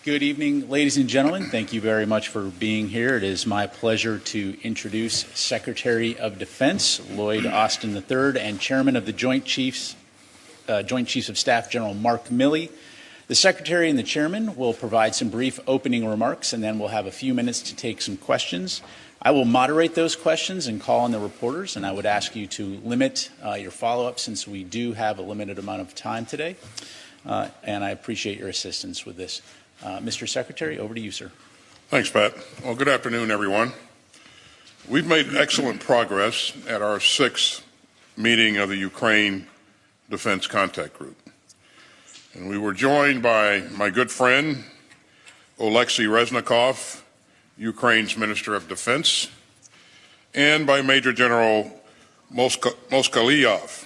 Good evening, ladies and gentlemen. Thank you very much for being here. It is my pleasure to introduce Secretary of Defense Lloyd Austin III and Chairman of the Joint Chiefs of Staff General Mark Milley. The Secretary and the Chairman will provide some brief opening remarks, and then we'll have a few minutes to take some questions. I will moderate those questions and call on the reporters, and I would ask you to limit your follow-up since we do have a limited amount of time today, and I appreciate your assistance with this. Mr. Secretary, over to you, sir. Thanks, Pat. Well, good afternoon, everyone. We've made excellent progress at our 6th meeting of the Ukraine Defense Contact Group. And we were joined by my good friend, Oleksiy Reznikov, Ukraine's Minister of Defense, and by Major General Moskalyov,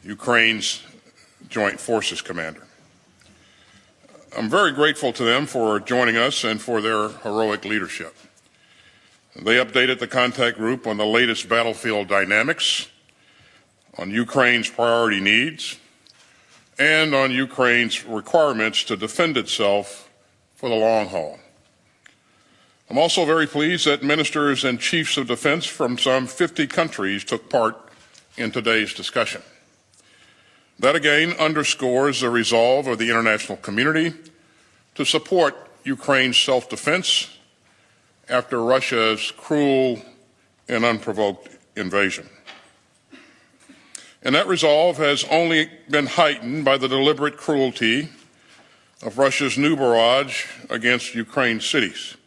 Ukraine's Joint Forces Commander. I'm very grateful to them for joining us and for their heroic leadership. They updated the contact group on the latest battlefield dynamics, on Ukraine's priority needs, and on Ukraine's requirements to defend itself for the long haul. I'm also very pleased that ministers and chiefs of defense from some 50 countries took part in today's discussion. That again underscores the resolve of the international community to support Ukraine's self-defense after Russia's cruel and unprovoked invasion. And that resolve has only been heightened by the deliberate cruelty of Russia's new barrage against Ukraine's cities.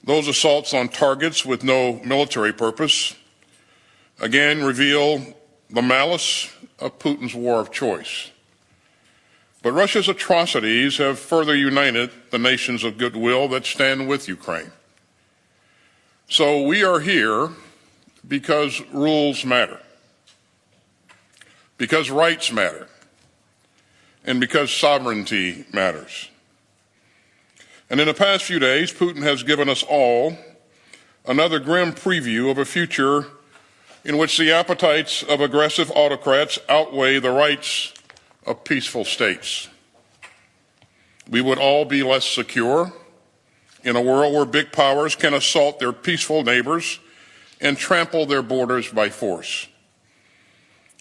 Those assaults on targets with no military purpose again reveal the malice of Putin's war of choice. But Russia's atrocities have further united the nations of goodwill that stand with Ukraine. So we are here because rules matter, because rights matter, and because sovereignty matters. And in the past few days, Putin has given us all another grim preview of a future in which the appetites of aggressive autocrats outweigh the rights of peaceful states. We would all be less secure in a world where big powers can assault their peaceful neighbors and trample their borders by force.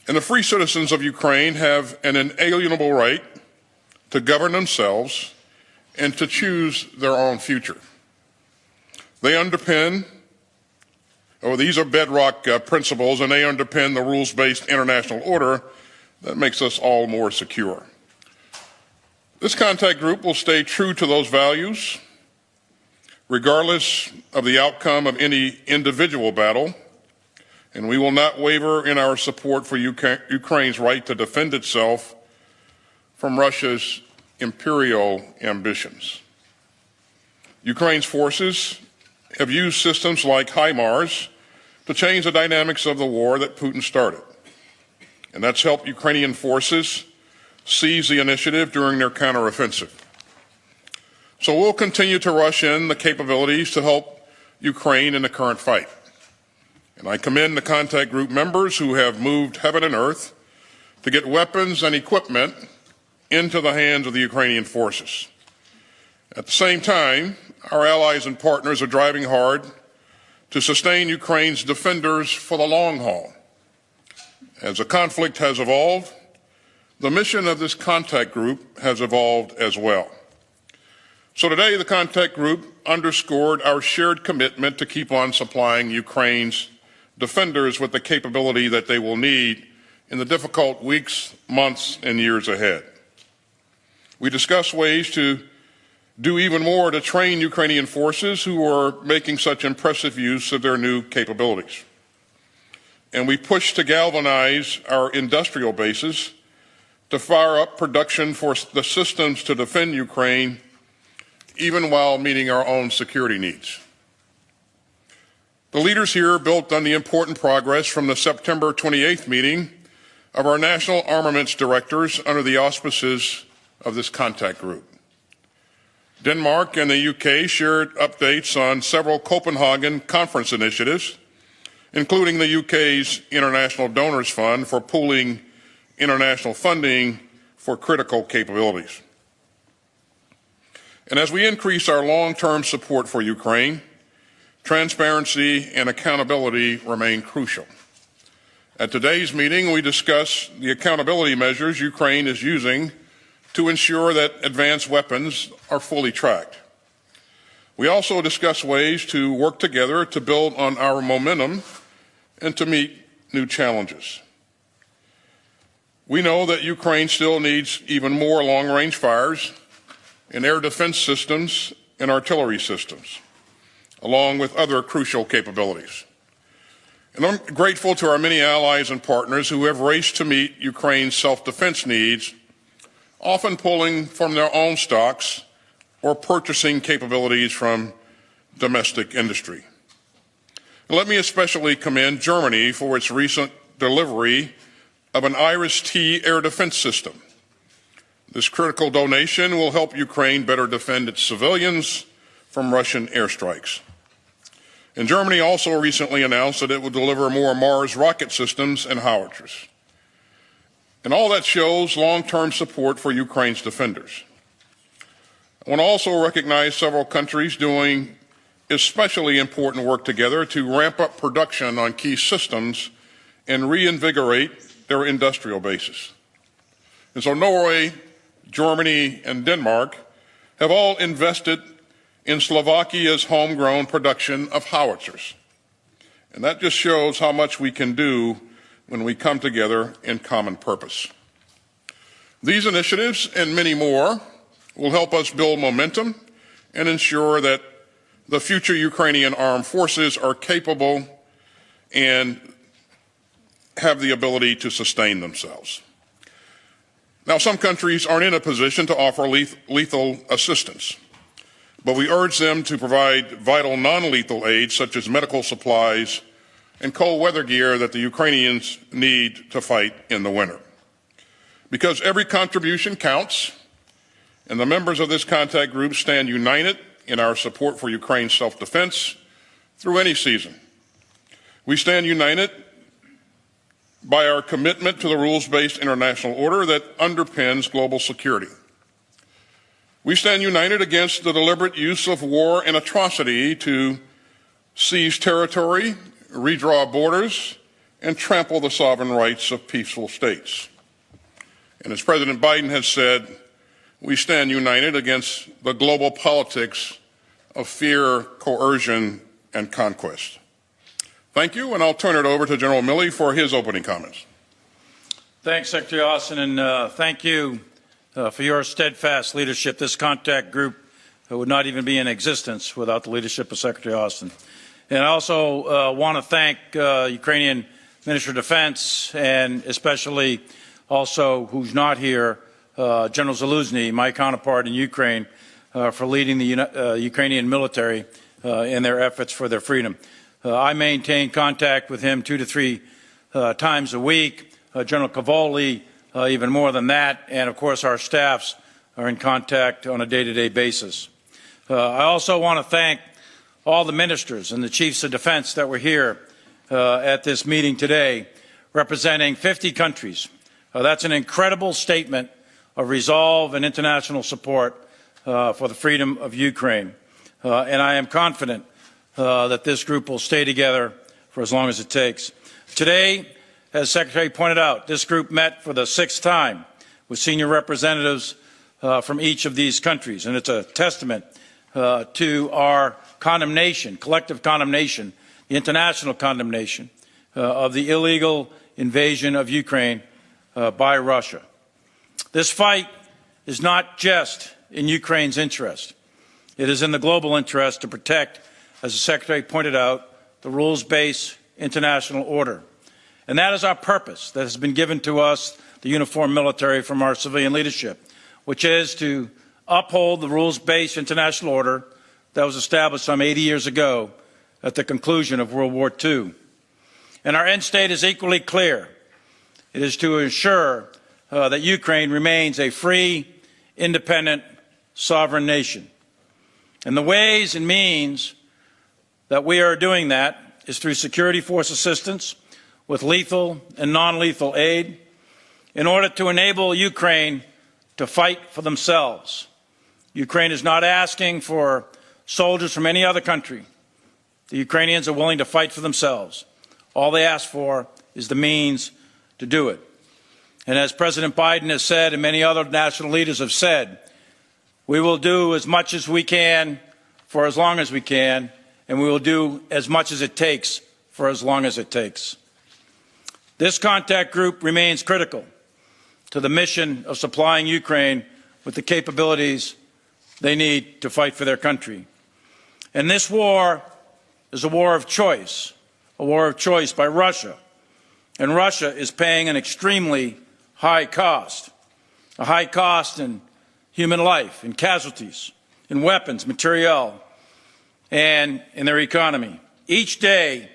And the free citizens of Ukraine have an inalienable right to govern themselves and to choose their own future. These are bedrock principles, and they underpin the rules-based international order that makes us all more secure. This contact group will stay true to those values, regardless of the outcome of any individual battle, and we will not waver in our support for Ukraine's right to defend itself from Russia's imperial ambitions. Ukraine's forces have used systems like HIMARS to change the dynamics of the war that Putin started. And that's helped Ukrainian forces seize the initiative during their counteroffensive. So we'll continue to rush in the capabilities to help Ukraine in the current fight. And I commend the contact group members who have moved heaven and earth to get weapons and equipment into the hands of the Ukrainian forces. At the same time, our allies and partners are driving hard to sustain Ukraine's defenders for the long haul. As the conflict has evolved, the mission of this contact group has evolved as well. So today, the contact group underscored our shared commitment to keep on supplying Ukraine's defenders with the capability that they will need in the difficult weeks, months, and years ahead. We discussed ways to do even more to train Ukrainian forces who are making such impressive use of their new capabilities. And we pushed to galvanize our industrial bases to fire up production for the systems to defend Ukraine, even while meeting our own security needs. The leaders here built on the important progress from the September 28th meeting of our national armaments directors under the auspices of this contact group. Denmark and the UK shared updates on several Copenhagen conference initiatives, including the UK's International Donors Fund for pooling international funding for critical capabilities. And as we increase our long-term support for Ukraine, transparency and accountability remain crucial. At today's meeting, we discuss the accountability measures Ukraine is using to ensure that advanced weapons are fully tracked. We also discuss ways to work together to build on our momentum and to meet new challenges. We know that Ukraine still needs even more long-range fires and air defense systems and artillery systems, along with other crucial capabilities. And I'm grateful to our many allies and partners who have raced to meet Ukraine's self-defense needs, often pulling from their own stocks or purchasing capabilities from domestic industry. And let me especially commend Germany for its recent delivery of an Iris-T air defense system. This critical donation will help Ukraine better defend its civilians from Russian airstrikes. And Germany also recently announced that it will deliver more Mars rocket systems and howitzers. And all that shows long-term support for Ukraine's defenders. I want to also recognize several countries doing especially important work together to ramp up production on key systems and reinvigorate their industrial bases. And so Norway, Germany, and Denmark have all invested in Slovakia's homegrown production of howitzers. And that just shows how much we can do when we come together in common purpose. These initiatives and many more will help us build momentum and ensure that the future Ukrainian armed forces are capable and have the ability to sustain themselves. Now, some countries aren't in a position to offer lethal assistance, but we urge them to provide vital non-lethal aid such as medical supplies and cold weather gear that the Ukrainians need to fight in the winter. Because every contribution counts, and the members of this contact group stand united in our support for Ukraine's self-defense through any season. We stand united by our commitment to the rules-based international order that underpins global security. We stand united against the deliberate use of war and atrocity to seize territory, redraw borders, and trample the sovereign rights of peaceful states. And as President Biden has said, we stand united against the global politics of fear, coercion, and conquest. Thank you, and I'll turn it over to General Milley for his opening comments. Thanks, Secretary Austin, and thank you for your steadfast leadership. This contact group would not even be in existence without the leadership of Secretary Austin. And I also want to thank Ukrainian Minister of Defense, and especially also, who's not here, General Zaluzny, my counterpart in Ukraine, for leading the Ukrainian military in their efforts for their freedom. I maintain contact with him 2 to 3 times a week. General Cavoli, even more than that, and of course our staffs are in contact on a day-to-day basis. I also want to thank all the ministers and the chiefs of defense that were here at this meeting today, representing 50 countries. That's an incredible statement of resolve and international support for the freedom of Ukraine. And I am confident that this group will stay together for as long as it takes. Today, as Secretary pointed out, this group met for the 6th time with senior representatives from each of these countries, and it's a testament to our condemnation, collective condemnation, the international condemnation of the illegal invasion of Ukraine by Russia. This fight is not just in Ukraine's interest. It is in the global interest to protect, as the Secretary pointed out, the rules-based international order. And that is our purpose that has been given to us, the uniformed military, from our civilian leadership, which is to uphold the rules-based international order that was established some 80 years ago at the conclusion of World War II. And our end state is equally clear. It is to ensure that Ukraine remains a free, independent, sovereign nation. And the ways and means that we are doing that is through security force assistance with lethal and non-lethal aid in order to enable Ukraine to fight for themselves, Ukraine is not asking for soldiers from any other country. The Ukrainians are willing to fight for themselves. All they ask for is the means to do it. And as President Biden has said, and many other national leaders have said, we will do as much as we can for as long as we can, and we will do as much as it takes for as long as it takes. This contact group remains critical to the mission of supplying Ukraine with the capabilities they need to fight for their country. And this war is a war of choice by Russia. And Russia is paying an extremely high cost, a high cost in human life, in casualties, in weapons, materiel, and in their economy. Each day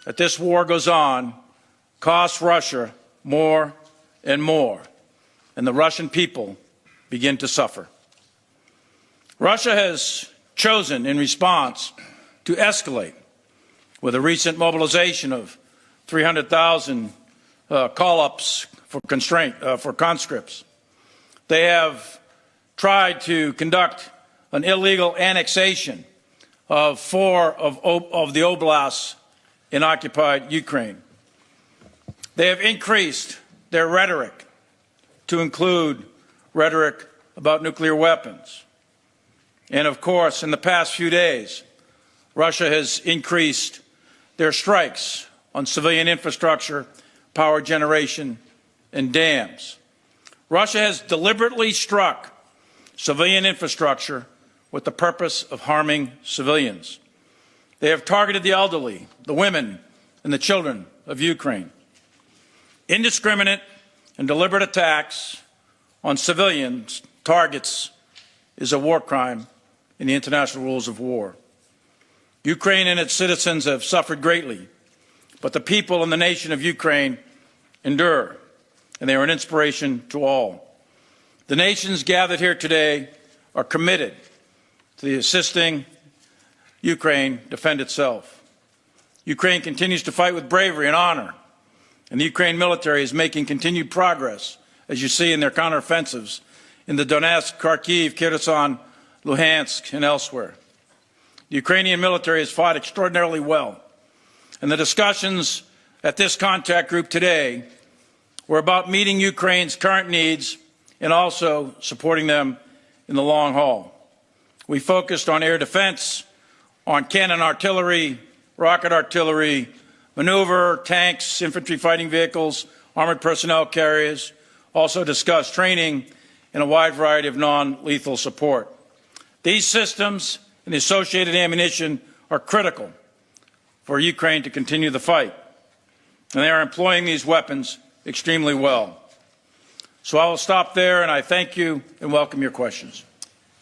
that this war goes on costs Russia more and more, and the Russian people begin to suffer. Russia has chosen, in response, to escalate with a recent mobilization of 300,000 call-ups for conscripts. They have tried to conduct an illegal annexation of 4 of the oblasts in occupied Ukraine. They have increased their rhetoric to include rhetoric about nuclear weapons. And of course, in the past few days, Russia has increased their strikes on civilian infrastructure, power generation, and dams. Russia has deliberately struck civilian infrastructure with the purpose of harming civilians. They have targeted the elderly, the women, and the children of Ukraine. Indiscriminate and deliberate attacks on civilians targets is a war crime in the international rules of war. Ukraine and its citizens have suffered greatly, but the people and the nation of Ukraine endure, and they are an inspiration to all. The nations gathered here today are committed to assisting Ukraine defend itself. Ukraine continues to fight with bravery and honor, and the Ukraine military is making continued progress, as you see in their counteroffensives in the Donetsk, Kharkiv, Kherson, Luhansk, and elsewhere. The Ukrainian military has fought extraordinarily well, and the discussions at this contact group today were about meeting Ukraine's current needs and also supporting them in the long haul. We focused on air defense, on cannon artillery, rocket artillery, maneuver, tanks, infantry fighting vehicles, armored personnel carriers, also discussed training and a wide variety of non-lethal support. These systems and the associated ammunition are critical for Ukraine to continue the fight, and they are employing these weapons extremely well. So I will stop there, and I thank you and welcome your questions.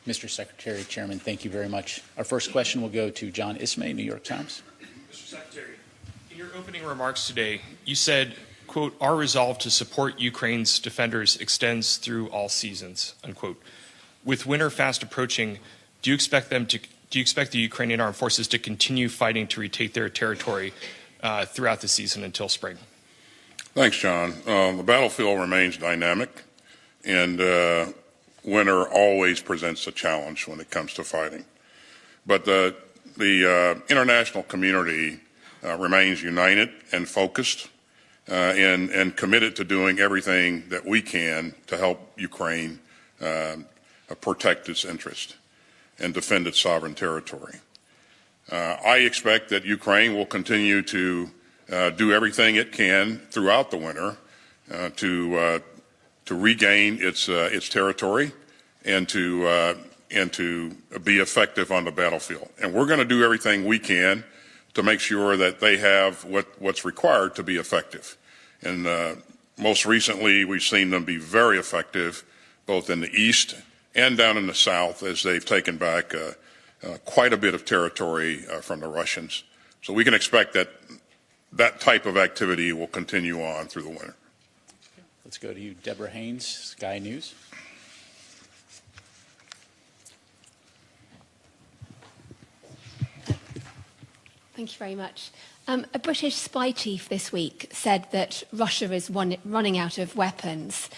Mr. Secretary, Chairman, thank you very much. Our first question will go to John Ismay, New York Times. Mr. Secretary, in your opening remarks today, you said, quote, "Our resolve to support Ukraine's defenders extends through all seasons," unquote. With winter fast approaching, do you expect the Ukrainian armed forces to continue fighting to retake their territory throughout the season until spring? Thanks, John. The battlefield remains dynamic, and winter always presents a challenge when it comes to fighting. But the international community remains united and focused and committed to doing everything that we can to help Ukraine protect its interest and defend its sovereign territory. I expect that Ukraine will continue to do everything it can throughout the winter to regain its territory and to be effective on the battlefield. And we're going to do everything we can to make sure that they have what's required to be effective. And most recently, we've seen them be very effective, both in the east and down in the south, as they've taken back quite a bit of territory from the Russians. So we can expect that that type of activity will continue on through the winter. Let's go to you, Deborah Haynes, Sky News. Thank you very much. A British spy chief this week said that Russia is running out of weapons.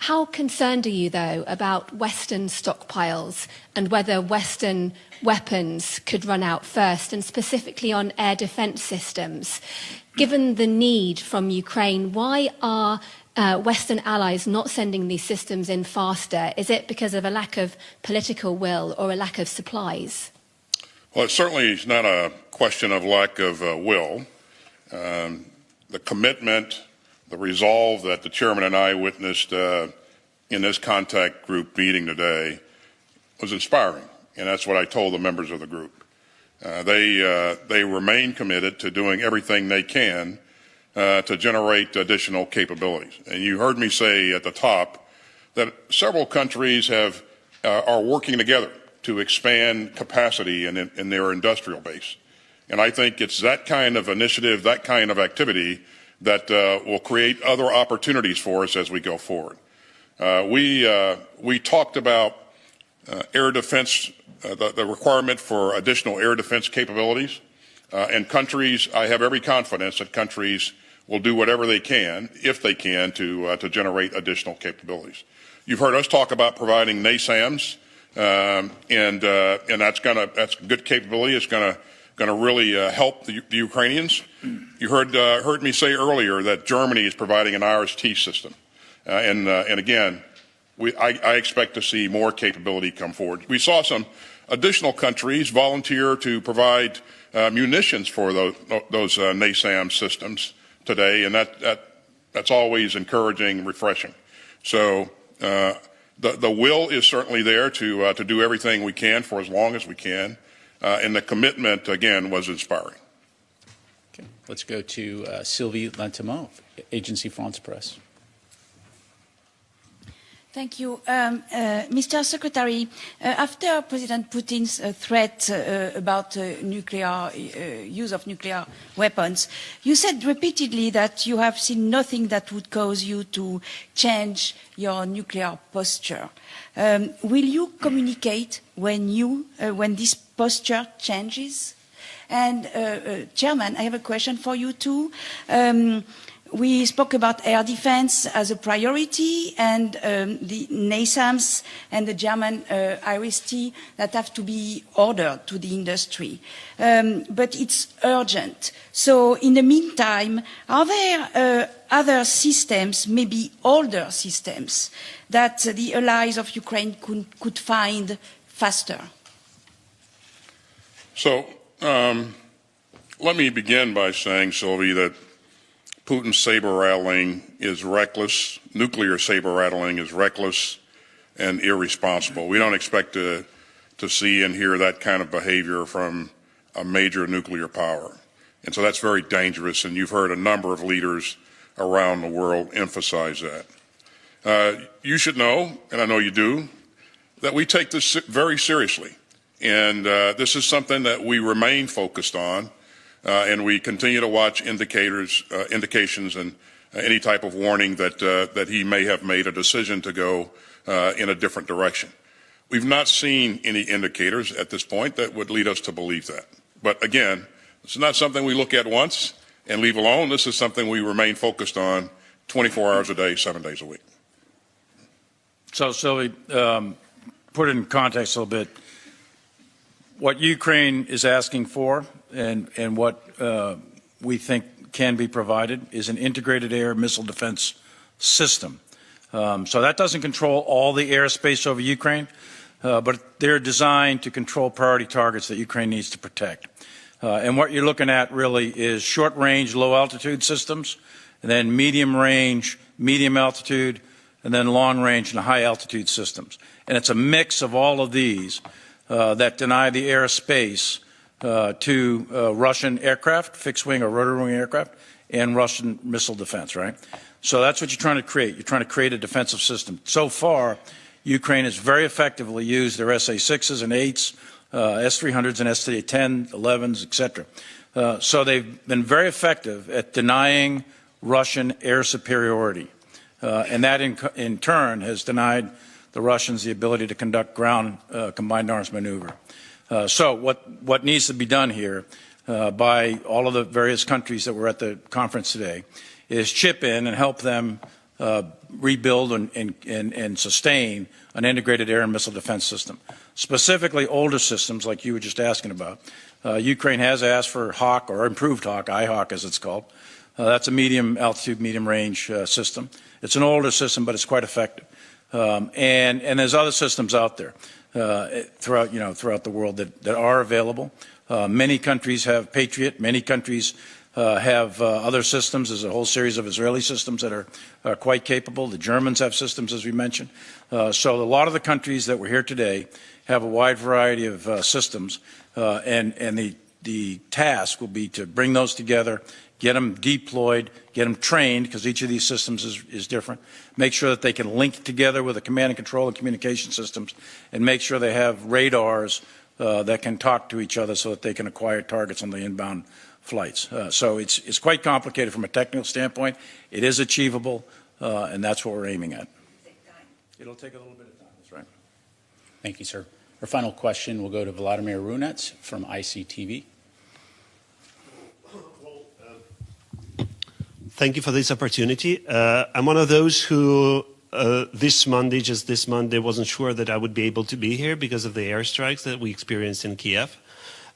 How concerned are you, though, about Western stockpiles and whether Western weapons could run out first, and specifically on air defence systems? Given the need from Ukraine, why are Western allies not sending these systems in faster? Is it because of a lack of political will or a lack of supplies? Well, it certainly is not a question of lack of will. The commitment, the resolve that the chairman and I witnessed in this contact group meeting today was inspiring, and that's what I told the members of the group. They remain committed to doing everything they can to generate additional capabilities. And you heard me say at the top that several countries are working together to expand capacity in their industrial base. And I think it's that kind of initiative, that kind of activity that will create other opportunities for us as we go forward. We talked about air defense, the requirement for additional air defense capabilities. And countries, I have every confidence that countries will do whatever they can, if they can, to generate additional capabilities. You've heard us talk about providing NASAMS, and that's good capability. It's going to really help the Ukrainians. You heard me say earlier that Germany is providing an IRST system, and again, I expect to see more capability come forward. We saw some additional countries volunteer to provide munitions for those NASAMS systems today, and that's always encouraging, refreshing. So the will is certainly there to do everything we can for as long as we can, and the commitment again was inspiring. Okay, let's go to Sylvie Lantemont, Agency France Presse. Thank you. Mr. Secretary, after President Putin's threat about use of nuclear weapons, you said repeatedly that you have seen nothing that would cause you to change your nuclear posture. Will you communicate when this posture changes? And Chairman, I have a question for you too. We spoke about air defense as a priority and the NASAMS and the German IRST that have to be ordered to the industry. But it's urgent. So in the meantime, are there other systems, maybe older systems, that the allies of Ukraine could find faster? So let me begin by saying, Sylvie, that Putin's saber-rattling is reckless. Nuclear saber-rattling is reckless and irresponsible. We don't expect to see and hear that kind of behavior from a major nuclear power. And so that's very dangerous, and you've heard a number of leaders around the world emphasize that. You should know, and I know you do, that we take this very seriously. And this is something that we remain focused on. And we continue to watch indications and any type of warning that he may have made a decision to go in a different direction. We've not seen any indicators at this point that would lead us to believe that. But again, this is not something we look at once and leave alone. This is something we remain focused on 24 hours a day, 7 days a week. So, Sylvie, put it in context a little bit. What Ukraine is asking for and what we think can be provided is an integrated air missile defense system. So that doesn't control all the airspace over Ukraine, but they're designed to control priority targets that Ukraine needs to protect. And what you're looking at really is short-range, low-altitude systems, and then medium-range, medium-altitude, and then long-range and high-altitude systems. And it's a mix of all of these that deny the airspace to Russian aircraft, fixed-wing or rotary-wing aircraft, and Russian missile defense, right? So that's what you're trying to create. You're trying to create a defensive system. So far, Ukraine has very effectively used their SA-6s and 8s, S-300s and S-10, 11s, etc. So they've been very effective at denying Russian air superiority. And that, in turn, has denied the Russians the ability to conduct ground combined arms maneuver. So what needs to be done here by all of the various countries that were at the conference today is chip in and help them rebuild and sustain an integrated air and missile defense system, specifically older systems like you were just asking about. Ukraine has asked for Hawk, or improved Hawk, IHawk as it's called. That's a medium altitude, medium range system. It's an older system, but it's quite effective. And there's other systems out there throughout the world that are available. Many countries have Patriot. Many countries have other systems. There's a whole series of Israeli systems that are quite capable. The Germans have systems, as we mentioned. So a lot of the countries that were here today have a wide variety of systems, and the task will be to bring those together, get them deployed, get them trained, because each of these systems is different, make sure that they can link together with the command and control and communication systems, and make sure they have radars that can talk to each other so that they can acquire targets on the inbound flights. So it's quite complicated from a technical standpoint. It is achievable, and that's what we're aiming at. It'll take a little bit of time, that's right. Thank you, sir. Our final question will go to Vladimir Runets from ICTV. Thank you for this opportunity. I'm one of those who this Monday, wasn't sure that I would be able to be here because of the airstrikes that we experienced in Kiev.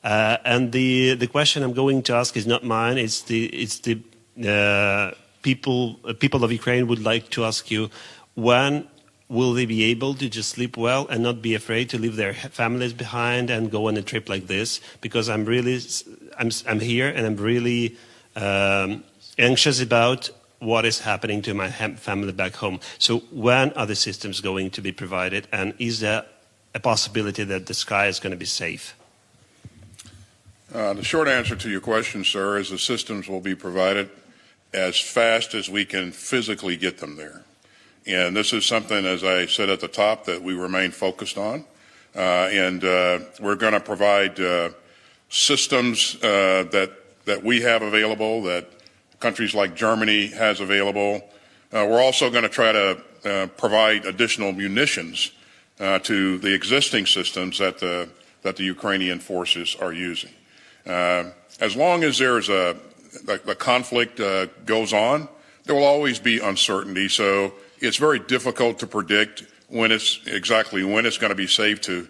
And the question I'm going to ask is not mine. It's the people of Ukraine would like to ask you, when will they be able to just sleep well and not be afraid to leave their families behind and go on a trip like this? Because I'm here and I'm really anxious about what is happening to my family back home. So when are the systems going to be provided, and is there a possibility that the sky is going to be safe? The short answer to your question, sir, is the systems will be provided as fast as we can physically get them there. And this is something, as I said at the top, that we remain focused on. And we're going to provide systems that we have available, that countries like Germany has available. We're also going to try to provide additional munitions to the existing systems that the Ukrainian forces are using. As long as there's the conflict goes on, there will always be uncertainty. So it's very difficult to predict exactly when it's going to be safe to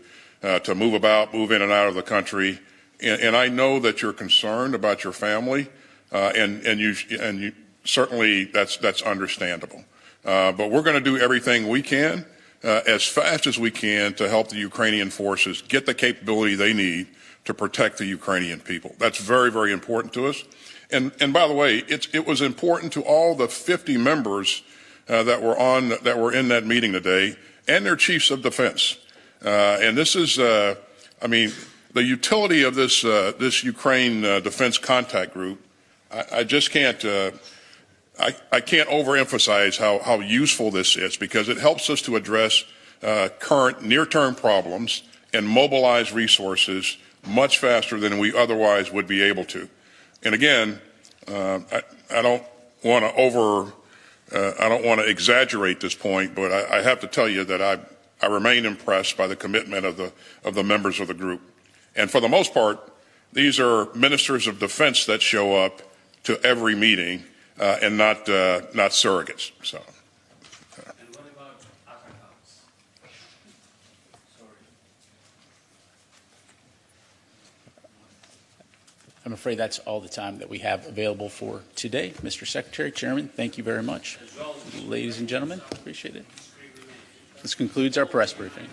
move about, move in and out of the country. And I know that you're concerned about your family. And you certainly that's understandable. But we're going to do everything we can as fast as we can to help the Ukrainian forces get the capability they need to protect the Ukrainian people. That's very, very important to us. And by the way, it was important to all the 50 members that were in that meeting today, and their chiefs of defense. And this is, the utility of this Ukraine Defense Contact Group. I just can't. I can't overemphasize how useful this is, because it helps us to address current near-term problems and mobilize resources much faster than we otherwise would be able to. And again, I don't want to exaggerate this point, but I have to tell you that I remain impressed by the commitment of the members of the group. And for the most part, these are ministers of defense that show up to every meeting, and not surrogates. So. And what about Atacams? Sorry. I'm afraid that's all the time that we have available for today. Mr. Secretary, Chairman, thank you very much. Ladies and gentlemen, appreciate it. This concludes our press briefing.